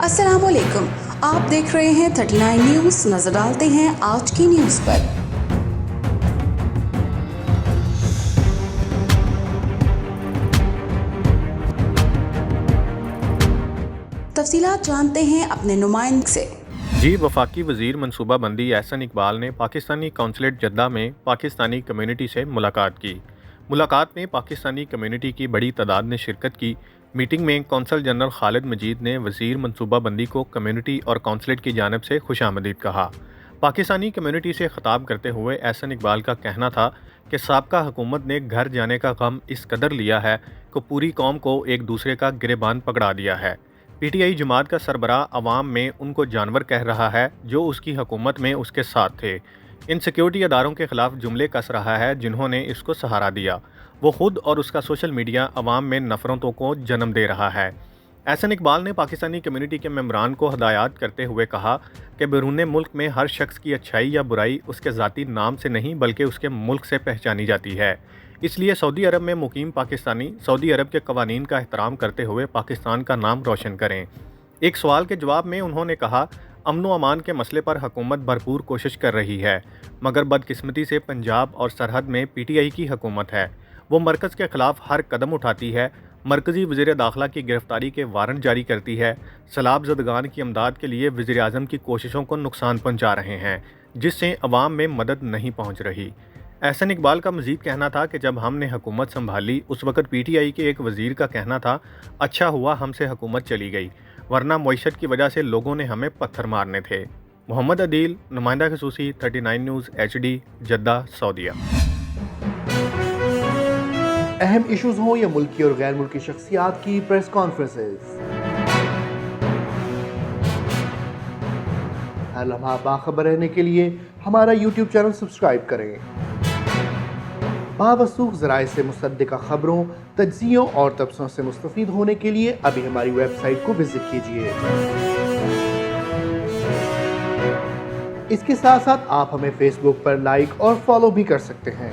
अस्सलाम वालेकुम, आप देख रहे हैं 39 न्यूज़। नजर डालते हैं आज की न्यूज़ पर। तफसीलात जानते हैं अपने नुमाइंदे से। जी वफाकी वज़ीर मनसूबा बंदी एहसन इकबाल ने पाकिस्तानी कौंसलेट जद्दा में पाकिस्तानी कम्युनिटी से मुलाकात की। मुलाकात में पाकिस्तानी कम्युनिटी की बड़ी तादाद ने शिरकत की। मीटिंग में कौंसल जनरल खालिद मजीद ने वज़ीर मनसूबा बंदी को कम्युनिटी और कौंसलेट की जानिब से खुशामदीद कहा। पाकिस्तानी कम्युनिटी से ख़िताब करते हुए एहसन इकबाल का कहना था कि साबका हुकूमत ने घर जाने का गम इस कदर लिया है कि पूरी कौम को एक दूसरे का गिरेबान पकड़ा दिया है। पीटीआई जमात का सरबराह अवाम में उनको जानवर कह रहा है जो उसकी हुकूमत में उसके साथ थे। इन सिक्योरिटी अदारों के खिलाफ जुमले कस रहा है जिन्होंने इसको सहारा दिया। वो खुद और उसका सोशल मीडिया अवाम में नफरतों को जन्म दे रहा है। एहसन इकबाल ने पाकिस्तानी कम्युनिटी के मेम्बरान को हदायत करते हुए कहा कि बैरून मुल्क में हर शख्स की अच्छाई या बुराई उसके ज़ाती नाम से नहीं बल्कि उसके मुल्क से पहचानी जाती है। इसलिए सऊदी अरब में मुकीम पाकिस्तानी सऊदी अरब के कवानीन का एहतराम करते हुए पाकिस्तान का नाम रोशन करें। एक सवाल के जवाब में उन्होंने कहा, अमन व अमान के मसले पर हुकूमत भरपूर कोशिश कर रही है, मगर बदकिस्मती से पंजाब और सरहद में पीटीआई की हुकूमत है। वो मरकज़ के ख़िलाफ़ हर कदम उठाती है, मरकज़ी वज़ीर दाखिला की गिरफ़्तारी के वारंट जारी करती है, सैलाब ज़दगान की इमदाद के लिए वज़ीर आज़म की कोशिशों को नुकसान पहुँचा रहे हैं, जिससे अवाम में मदद नहीं पहुँच रही। एहसन इकबाल का मज़ीद कहना था कि जब हमने हुकूमत संभाली उस वक़्त पीटीआई के एक वज़ीर का कहना था, अच्छा हुआ हमसे हुकूमत चली गई, वरना मईशत की वजह से लोगों ने हमें पत्थर मारने थे। मोहम्मद अदील, नुमाइंदा खसूसी, 39 न्यूज़ HD, जद्दा, सऊदीया। अहम इशूज़ हों या मुल्की और गैर मुल्की शख्सियात की प्रेस कॉन्फ्रेंसेस, हर लम्हा बाखबर रहने के लिए हमारा YouTube चैनल सब्सक्राइब करें। बावसूख ज़राए से मुसद्दिक़ा खबरों, तज्ज़ियों और तबसरों से मुस्तफ़ीद होने के लिए अभी हमारी वेबसाइट को विज़िट कीजिए। इसके साथ साथ आप हमें फेसबुक पर लाइक और फॉलो भी कर सकते हैं।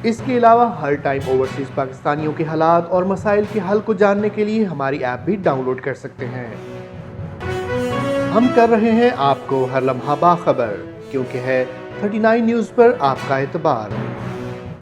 इसके अलावा हर टाइम ओवरसीज़ पाकिस्तानियों के हालात और मसाइल के हल को जानने के लिए हमारी ऐप भी डाउनलोड कर सकते हैं। हम कर रहे हैं आपको हर लम्हा बाखबर, क्योंकि है 39 न्यूज़ पर आपका एतबार।